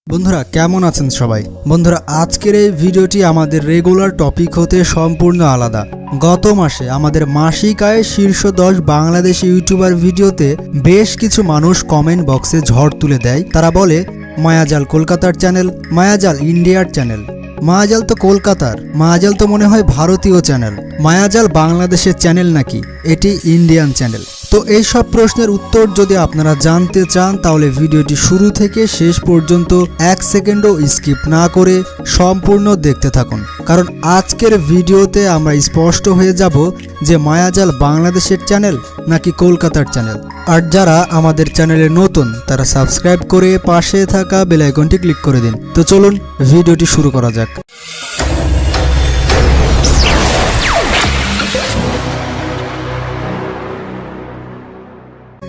বন্ধুরা কেমন আছেন সবাই। বন্ধুরা আজকের এই ভিডিওটি আমাদের রেগুলার টপিক হতে সম্পূর্ণ আলাদা। গত মাসে আমাদের মাসিক আয় শীর্ষ 10 বাংলাদেশি ইউটিউবার ভিডিওতে বেশ কিছু মানুষ কমেন্ট বক্সে ঝড় তুলে দেয়। তারা বলে মায়াজাল কলকাতার চ্যানেল, মায়াজাল ইন্ডিয়ার চ্যানেল, মায়াজাল তো কলকাতার, মায়াজাল তো মনে হয় ভারতীয় চ্যানেল, মায়াজাল বাংলাদেশের চ্যানেল নাকি, এটি ইন্ডিয়ান চ্যানেল। তো এই সব প্রশ্নের উত্তর যদি আপনারা জানতে চান তাহলে ভিডিওটি শুরু থেকে শেষ পর্যন্ত 1 সেকেন্ডও স্কিপ না করে সম্পূর্ণ দেখতে থাকুন, কারণ আজকের ভিডিওতে আমরা স্পষ্ট হয়ে যাব যে মায়াজাল বাংলাদেশের চ্যানেল নাকি কলকাতার চ্যানেল। আর যারা আমাদের চ্যানেলে নতুন তারা সাবস্ক্রাইব করে পাশে থাকা বেল আইকনটি ক্লিক করে দিন। তো চলুন ভিডিওটি শুরু করা যাক।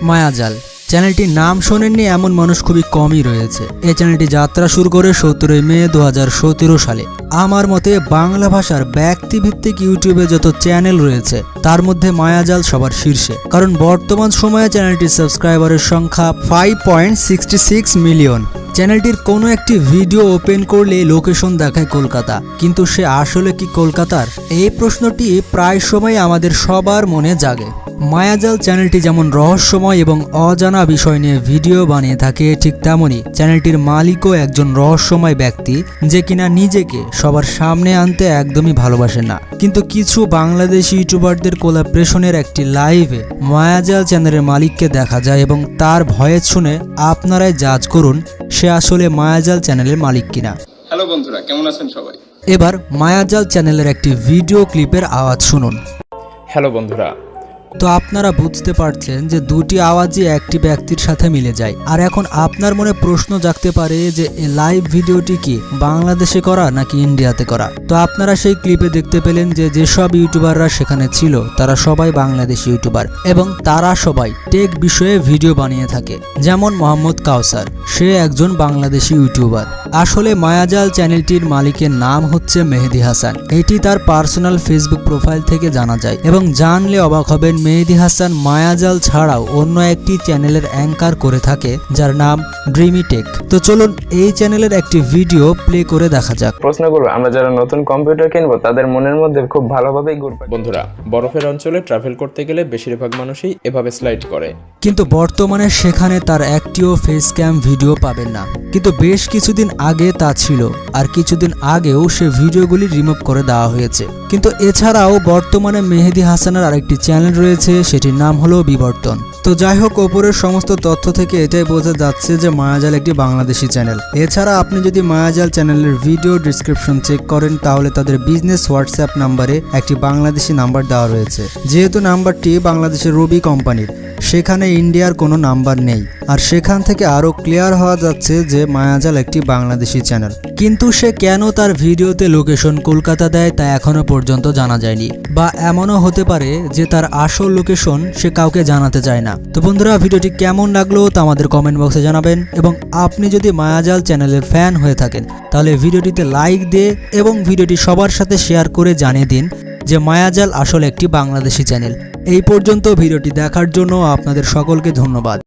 মায়াজাল চ্যানেলটির নাম শোনেননি এমন মানুষ খুবই কমই রয়েছে। এই চ্যানেলটি যাত্রা শুরু করে 17 মে 2017 সালে। আমার মতে বাংলা ভাষার ব্যক্তিভিত্তিক ইউটিউবে যত চ্যানেল রয়েছে তার মধ্যে মায়াজাল সবার শীর্ষে, কারণ বর্তমান সময়ে চ্যানেলটির সাবস্ক্রাইবারের সংখ্যা 5.66 মিলিয়ন। চ্যানেলটির কোনো একটি ভিডিও ওপেন করলে লোকেশন দেখায় কলকাতা, কিন্তু সে আসলে কি কলকাতার? এই প্রশ্নটি প্রায় সময় আমাদের সবার মনে জাগে। মায়াজাল চ্যানেলটি যেমন রহস্যময় এবং অজানা বিষয় নিয়ে ভিডিও বানিয়ে থাকে, ঠিক তেমনই চ্যানেলটির মালিকও একজন রহস্যময় ব্যক্তি যে কিনা নিজেকে সবার সামনে আনতে একদমই ভালোবাসেন না। কিন্তু কিছু বাংলাদেশি ইউটিউবারদের কোলাবরেশনের একটি লাইভে মায়াজাল চ্যানেলের মালিককে দেখা যায় এবং তার ভয়েস শুনে আপনারাই জাজ করুন সে আসলে মায়াজাল চ্যানেলের মালিক কিনা। হ্যালো বন্ধুরা, কেমন আছেন সবাই? এবার মায়াজাল চ্যানেলের একটি ভিডিও ক্লিপের আওয়াজ শুনুন। হ্যালো বন্ধুরা, তো আপনারা বুঝতে পারছেন যে দুটি আওয়াজই একটি ব্যক্তির সাথে মিলে যায়। আর এখন আপনার মনে প্রশ্ন জাগতে পারে যে এই লাইভ ভিডিওটি কি বাংলাদেশে করা নাকি ইন্ডিয়াতে করা। তো আপনারা সেই ক্লিপে দেখতে পেলেন যে যেসব ইউটিউবাররা সেখানে ছিল তারা সবাই বাংলাদেশি ইউটিউবার এবং তারা সবাই টেক বিষয়ে ভিডিও বানিয়ে থাকে। যেমন মোহাম্মদ কাউসার, সে একজন বাংলাদেশি ইউটিউবার। আসলে মায়াজাল চ্যানেলটির মালিকের নাম হচ্ছে মেহেদি হাসান। এটি তার পার্সোনাল ফেসবুক প্রোফাইল থেকে জানা যায় এবং জানলে অবাক হবেন মেহেদি হাসান মায়াজাল ছাড়াও অন্য একটি চ্যানেলের অ্যাঙ্কার করে থাকে যার নাম ড্রিমি টেক। তো চলুন এই চ্যানেলের একটি ভিডিও প্লে করে দেখা যাক। প্রশ্ন করবো, আমরা যারা নতুন কম্পিউটার কিনবো তাদের মনের মধ্যে খুব ভালোভাবেই ঘুরবে। বন্ধুরা, বরফের অঞ্চলে ট্রাভেল করতে গেলে বেশিরভাগ মানুষই এভাবে স্লাইড করে, কিন্তু বর্তমানে সেখানে তার একটিও ফেস ক্যাম ভিডিও পাবেন না। কিন্তু বেশ কিছুদিন আগে তা ছিল, আর কিছুদিন আগেও সে ভিডিওগুলি রিমুভ করে দেওয়া হয়েছে। কিন্তু এছাড়াও বর্তমানে মেহেদি হাসানের আরেকটি চ্যানেল রয়েছে, সেটির নাম হলো বিবর্তন। তো যাই হোক, ওপরের সমস্ত তথ্য থেকে এটাই বোঝা যাচ্ছে যে মায়াজাল একটি বাংলাদেশি চ্যানেল। এছাড়া আপনি যদি মায়াজাল চ্যানেলের ভিডিও ডিসক্রিপশন চেক করেন তাহলে তাদের বিজনেস হোয়াটসঅ্যাপ নাম্বারে একটি বাংলাদেশি নাম্বার দেওয়া রয়েছে। যেহেতু নাম্বারটি বাংলাদেশের রবি কোম্পানির, সেখানে ইন্ডিয়ার কোনো নাম্বার নেই। আর সেখান থেকে আরও ক্লিয়ার হওয়া যাচ্ছে যে মায়াজাল একটি বাংলাদেশি চ্যানেল। কিন্তু সে কেন তার ভিডিওতে লোকেশন কলকাতা দেয় তা এখনো পর্যন্ত জানা যায়নি, বা এমনও হতে পারে যে তার আসল লোকেশন সে কাউকে জানাতে চায় না। তো বন্ধুরা, ভিডিওটি কেমন লাগলো তা আমাদের কমেন্ট বক্সে জানাবেন, এবং আপনি যদি মায়াজাল চ্যানেলের ফ্যান হয়ে থাকেন তাহলে ভিডিওটিতে লাইক দিয়ে এবং ভিডিওটি সবার সাথে শেয়ার করে জানিয়ে দিন যে মায়াজাল আসলে একটি বাংলাদেশি চ্যানেল। এই পর্যন্ত ভিডিওটি দেখার জন্য আপনাদের সকলকে ধন্যবাদ।